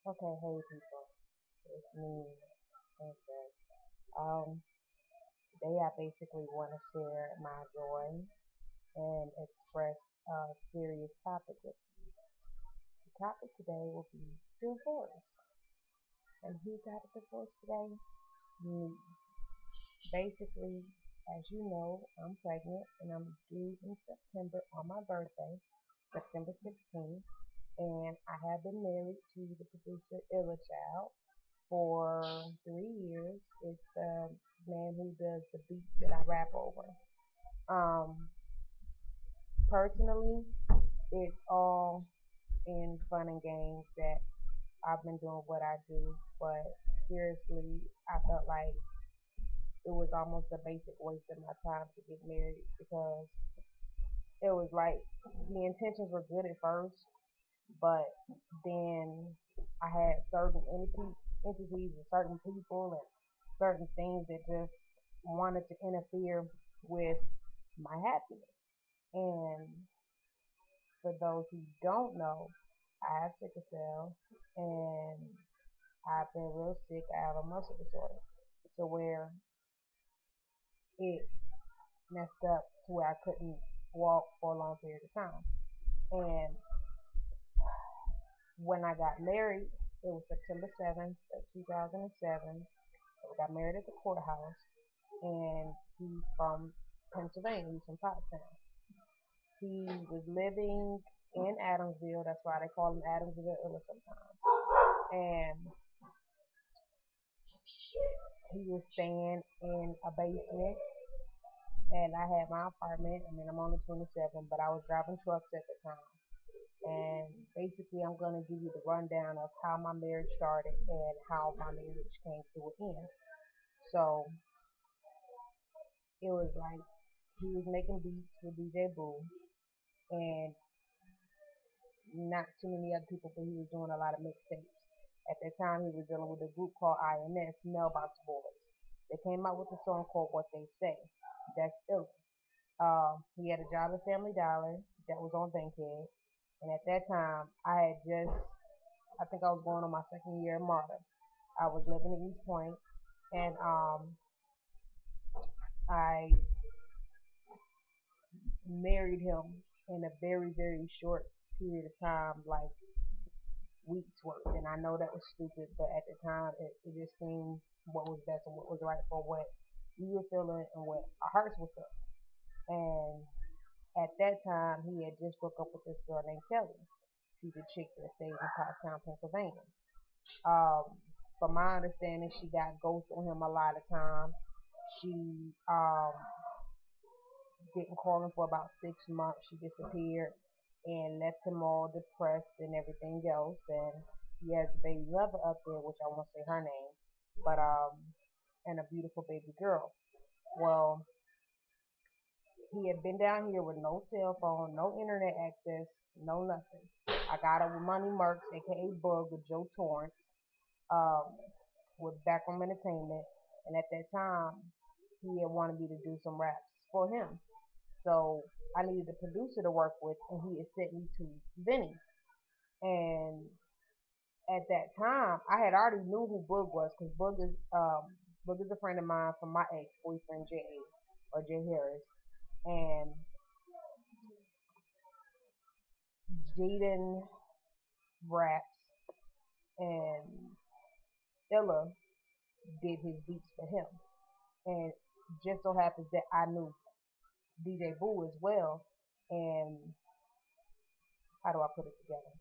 Okay, hey people, it's me, Princess. Um, Today I basically want to share my joy and express a serious topic with you. The topic today will be divorce. And who got a divorce today? Me. Basically, as you know, I'm pregnant and I'm due in September on my birthday, September 16th. And I have been married to the producer Illa Child for 3 years. It's the man who does the beats that I rap over. Um, Personally, it's all in fun and games that I've been doing what I do, but seriously, I felt like it was almost a basic waste of my time to get married because it was like the intentions were good at first, but then I had certain entities and certain people and certain things that just wanted to interfere with my happiness. And for those who don't know, I have sickle cell and I've been real sick. I have a muscle disorder to where it messed up to where I couldn't walk for a long period of time. And when I got married, it was September 7th of 2007. We got married at the courthouse, and he's from Pennsylvania. He's from Pottstown. He was living in Adamsville. That's why they call him Adamsville Illa sometimes. And he was staying in a basement, and I had my apartment. I mean, I'm only 27, but I was driving trucks at the time. And basically, I'm going to give you the rundown of how my marriage started and how my marriage came to an end. So it was like he was making beats with DJ Boo, and not too many other people, but he was doing a lot of mixtapes. At that time, he was dealing with a group called INS, Mailbox Boys. They came out with a song called What They Say. That's ill. He had a job at Family Dollar that was on Bankhead. And at that time, I think I was going on my second year in MARTA. I was living in East Point, and I married him in a very, very short period of time, like weeks worth. And I know that was stupid, but at the time, it just seemed what was best and what was right for what we were feeling and what our hearts were feeling. And at that time, he had just broke up with this girl named Kelly. She's a chick that stays in Pottstown, Pennsylvania. Um, from my understanding, she got ghost on him a lot of times. She didn't call him for about 6 months. She disappeared and left him all depressed and everything else. And he has a baby mother up there, which I won't say her name, but and a beautiful baby girl. Well, he had been down here with no cell phone, no internet access, no nothing. I got it with Money Mercs, aka Bug, with Joe Torrance, um, with Backroom Entertainment, and at that time, he had wanted me to do some raps for him. So I needed a producer to work with, and he had sent me to Vinny. And at that time, I had already knew who Boog was because Boog is a friend of mine from my ex boyfriend Jay Harris, and Jaden raps and Illa did his beats for him. And just so happens that I knew DJ Boo as well. And how do I put it together?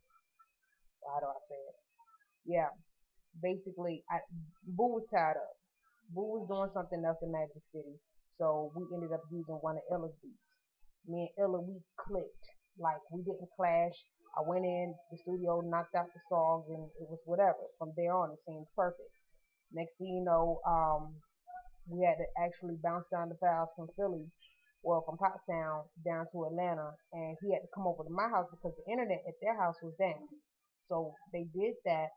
How do I say it? Yeah, basically, Boo was tied up. Boo was doing something else in Magic City, so we ended up using one of Illa's beats. Me and Illa, we clicked. Like, we didn't clash. I went in the studio, knocked out the songs, and it was whatever. From there on, it seemed perfect. Next thing you know, we had to actually bounce down the files from Philly, well, from Pottstown down to Atlanta, and he had to come over to my house because the internet at their house was down. So they did that,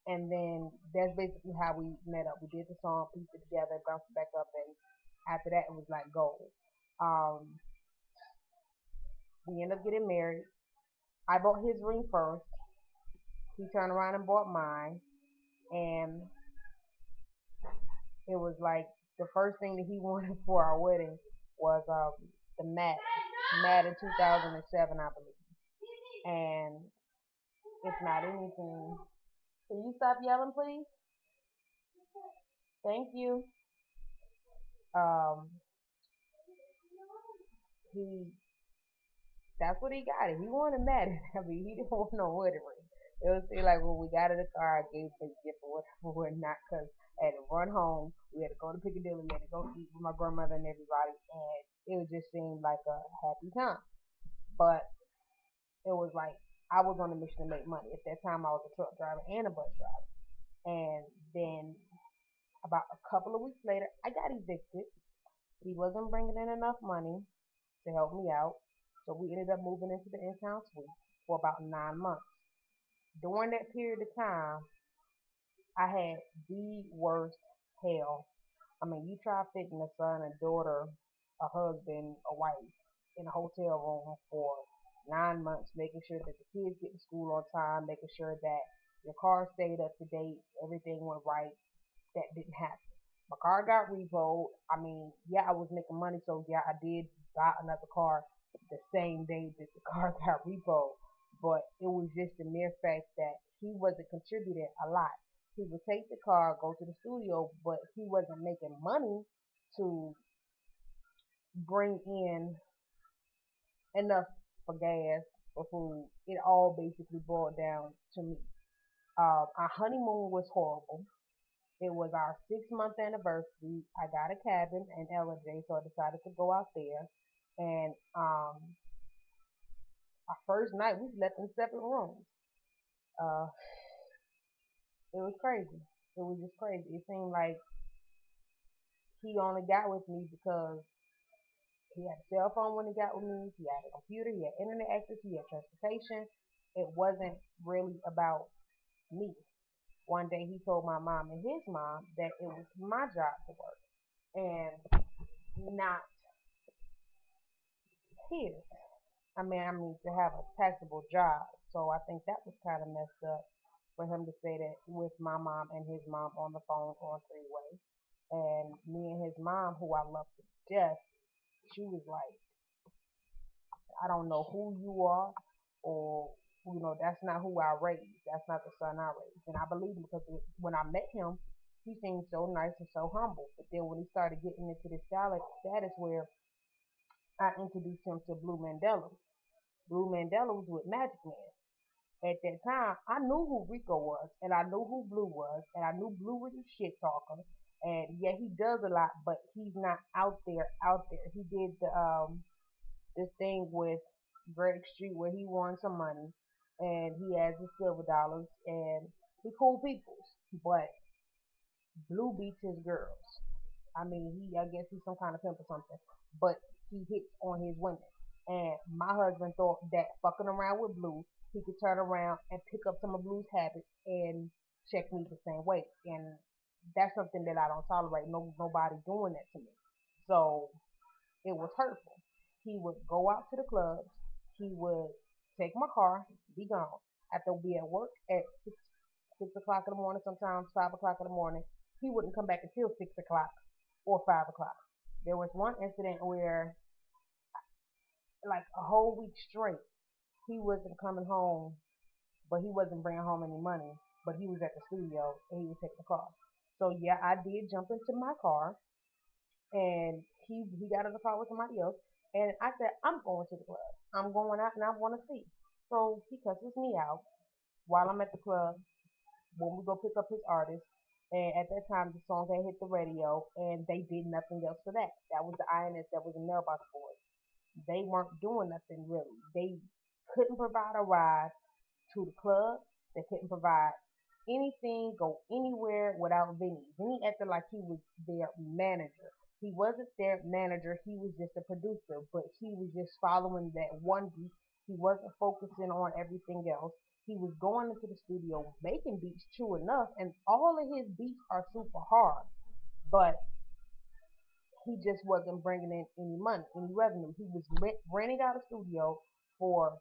and then that's basically how we met up. We did the song, pieced it together, bounced it back up, and after that, it was like gold. Um, we ended up getting married. I bought his ring first. He turned around and bought mine, and it was like the first thing that he wanted for our wedding was the mat in 2007, I believe. And it's not anything. Can you stop yelling, please? Thank you. Um, he that's what he got. It. He wanted mat. I mean, he didn't want no wedding ring. It was like when we got in the car, I gave him a gift or whatever, not because I had to run home. We had to go to Piccadilly. We had to go eat with my grandmother and everybody, and it just seemed like a happy time. But it was like I was on a mission to make money. At that time, I was a truck driver and a bus driver. And then about a couple of weeks later, I got evicted. He wasn't bringing in enough money to help me out. So we ended up moving into the in-town suite for about 9 months. During that period of time, I had the worst hell. I mean, you try fitting a son, a daughter, a husband, a wife in a hotel room for 9 months, making sure that the kids get to school on time, making sure that your car stayed up to date, everything went right. That didn't happen. My car got repoed. I mean, yeah, I was making money, so yeah, I did buy another car the same day that the car got repoed. But it was just the mere fact that he wasn't contributing a lot. He would take the car, go to the studio, but he wasn't making money to bring in enough for gas, for food. It all basically boiled down to me. Our honeymoon was horrible. It was our 6 month anniversary. I got a cabin in LJ, so I decided to go out there. And our first night, we slept in separate rooms. Uh, it was crazy. It was just crazy. It seemed like he only got with me because he had a cell phone when he got with me. He had a computer. He had internet access. He had transportation. It wasn't really about me. One day he told my mom and his mom that it was my job to work and not his. I mean, to have a taxable job. So I think that was kind of messed up for him to say that with my mom and his mom on the phone on three way. And me and his mom, who I love to death, she was like, I don't know who you are, or that's not who I raised. That's not the son I raised. And I believe him because when I met him, he seemed so nice and so humble. But then when he started getting into this status where I introduced him to Blue Mandela. Blue Mandela was with Magic Man. At that time, I knew who Rico was, and I knew who Blue was, and I knew Blue was a shit talker. And yeah, he does a lot, but he's not out there. Out there, he did this thing with Greg Street where he won some money, and he has his silver dollars, and he cool peoples. But Blue beats his girls. I mean, I guess he's some kind of pimp or something, but he hits on his women. And my husband thought that fucking around with Blue, he could turn around and pick up some of Blue's habits and check me the same way. And that's something that I don't tolerate. Nobody doing that to me. So it was hurtful. He would go out to the clubs. He would take my car, be gone. After we at work at 6 o'clock in the morning, sometimes 5 o'clock in the morning, he wouldn't come back until 6 o'clock or 5 o'clock. There was one incident where, like a whole week straight, he wasn't coming home, but he wasn't bringing home any money. But he was at the studio and he was taking the car. So yeah, I did jump into my car and he got in the car with somebody else. And I said, I'm going to the club. I'm going out and I want to see. So he cusses me out while I'm at the club when we go pick up his artist. And at that time, the song had hit the radio, and they did nothing else for that. That was the INS, that was the mailbox boy. They weren't doing nothing really. They couldn't provide a ride to the club. They couldn't provide anything, go anywhere without Vinny. Vinny acted like he was their manager. He wasn't their manager, he was just a producer, but he was just following that one beat. He wasn't focusing on everything else. He was going into the studio making beats, true enough, and all of his beats are super hard, but he just wasn't bringing in any money, any revenue. He was renting out a studio for